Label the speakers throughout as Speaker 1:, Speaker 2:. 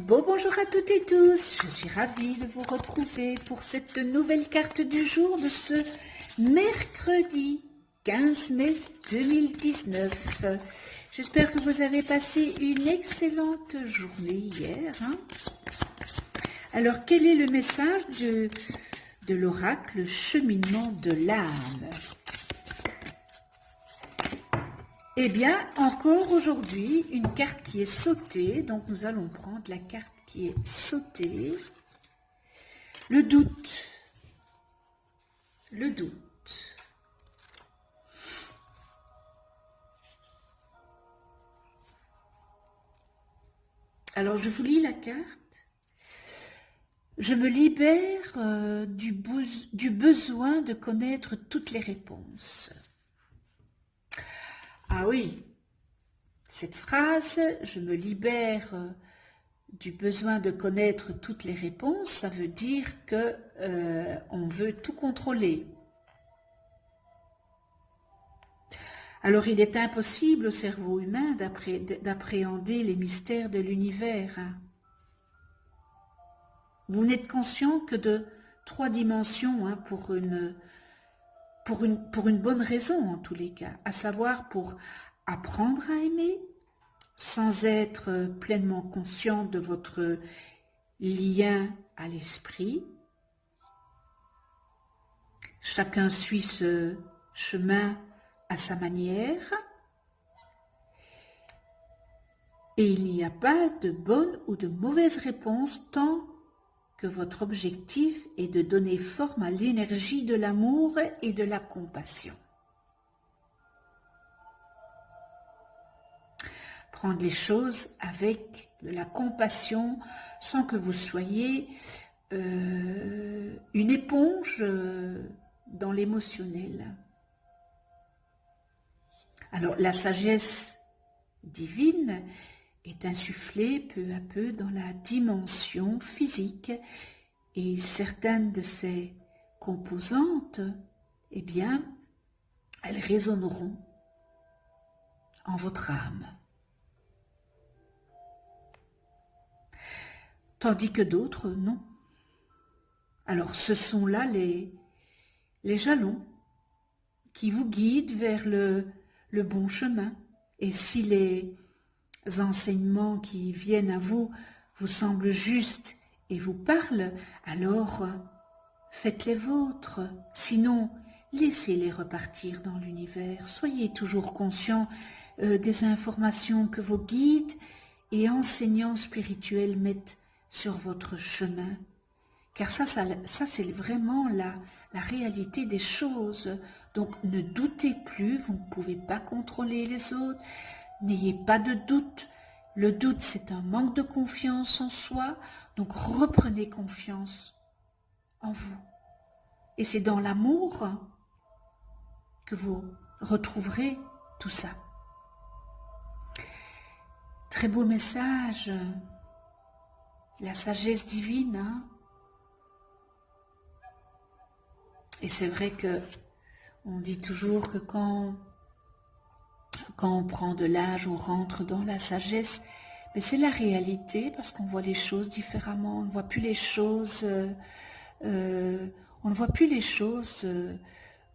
Speaker 1: Bonjour à toutes et tous, je suis ravie de vous retrouver pour cette nouvelle carte du jour de ce mercredi 15 mai 2019. J'espère que vous avez passé une excellente journée hier. Alors, quel est le message de l'oracle cheminement de l'âme? Eh bien, encore aujourd'hui, une carte qui est sautée. Donc, nous allons prendre la carte qui est sautée. Le doute. Le doute. Alors, je vous lis la carte. Je me libère du besoin de connaître toutes les réponses. Ah oui, cette phrase, je me libère du besoin de connaître toutes les réponses, ça veut dire que on veut tout contrôler. Alors il est impossible au cerveau humain d'appréhender les mystères de l'univers. Vous n'êtes conscient que de 3 dimensions pour une bonne raison en tous les cas, à savoir pour apprendre à aimer sans être pleinement conscient de votre lien à l'esprit. Chacun suit ce chemin à sa manière et il n'y a pas de bonne ou de mauvaise réponse tant que votre objectif est de donner forme à l'énergie de l'amour et de la compassion. Prendre les choses avec de la compassion sans que vous soyez une éponge dans l'émotionnel. Alors la sagesse divine est insufflée peu à peu dans la dimension physique et certaines de ces composantes, eh bien, elles résonneront en votre âme. Tandis que d'autres, non. Alors ce sont là les jalons qui vous guident vers le bon chemin. Et si les enseignements qui viennent à vous semblent justes et vous parlent, alors faites les vôtres. Sinon, laissez-les repartir dans l'univers. Soyez toujours conscient des informations que vos guides et enseignants spirituels mettent sur votre chemin. Car ça c'est vraiment la réalité des choses. Donc ne doutez plus, vous ne pouvez pas contrôler les autres. N'ayez pas de doute. Le doute, c'est un manque de confiance en soi. Donc reprenez confiance en vous. Et c'est dans l'amour que vous retrouverez tout ça. Très beau message. La sagesse divine. Et c'est vrai que on dit toujours que quand on prend de l'âge, on rentre dans la sagesse, mais c'est la réalité parce qu'on voit les choses différemment, on ne voit plus les choses,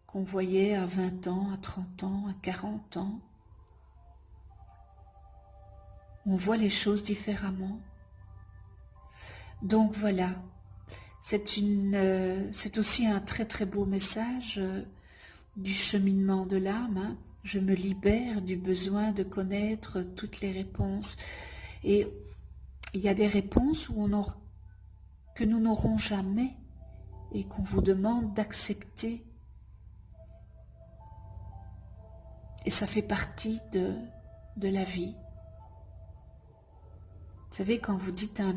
Speaker 1: qu'on voyait à 20 ans, à 30 ans, à 40 ans. On voit les choses différemment. Donc voilà, c'est aussi un très très beau message du cheminement de l'âme. Je me libère du besoin de connaître toutes les réponses. Et il y a des réponses que nous n'aurons jamais et qu'on vous demande d'accepter. Et ça fait partie de la vie. Vous savez, quand vous dites à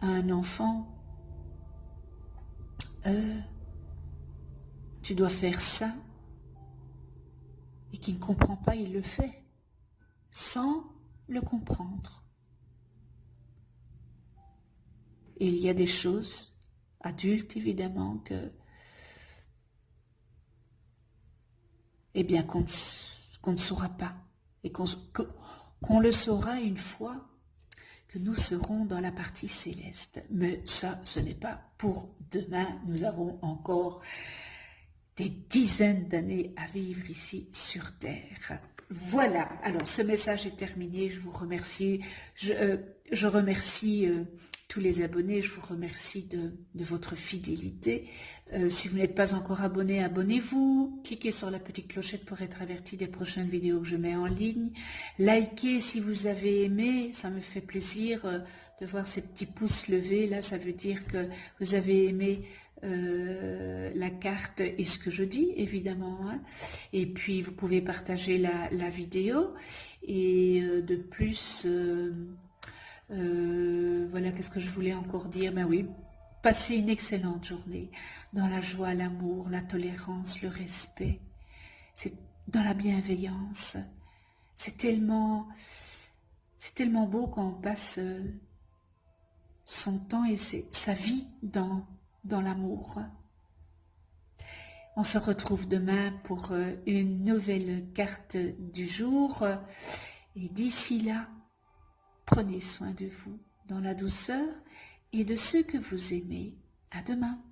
Speaker 1: un enfant, tu dois faire ça, et qui ne comprend pas, il le fait, sans le comprendre. Et il y a des choses, adultes évidemment, eh bien, qu'on ne saura pas, et qu'on le saura une fois que nous serons dans la partie céleste. Mais ça, ce n'est pas pour demain. Nous avons encore des dizaines d'années à vivre ici sur Terre. Voilà, alors ce message est terminé, je vous remercie, je remercie tous les abonnés, je vous remercie de votre fidélité. Si vous n'êtes pas encore abonné, abonnez-vous, cliquez sur la petite clochette pour être averti des prochaines vidéos que je mets en ligne, likez si vous avez aimé, ça me fait plaisir de voir ces petits pouces levés, là ça veut dire que vous avez aimé la carte et ce que je dis évidemment, hein. Et puis vous pouvez partager la vidéo et de plus voilà, qu'est-ce que je voulais encore dire, ben oui, passez une excellente journée dans la joie, l'amour, la tolérance, le respect, c'est dans la bienveillance, c'est tellement beau quand on passe son temps et sa vie dans l'amour. On se retrouve demain pour une nouvelle carte du jour. Et d'ici là, prenez soin de vous dans la douceur et de ceux que vous aimez. À demain.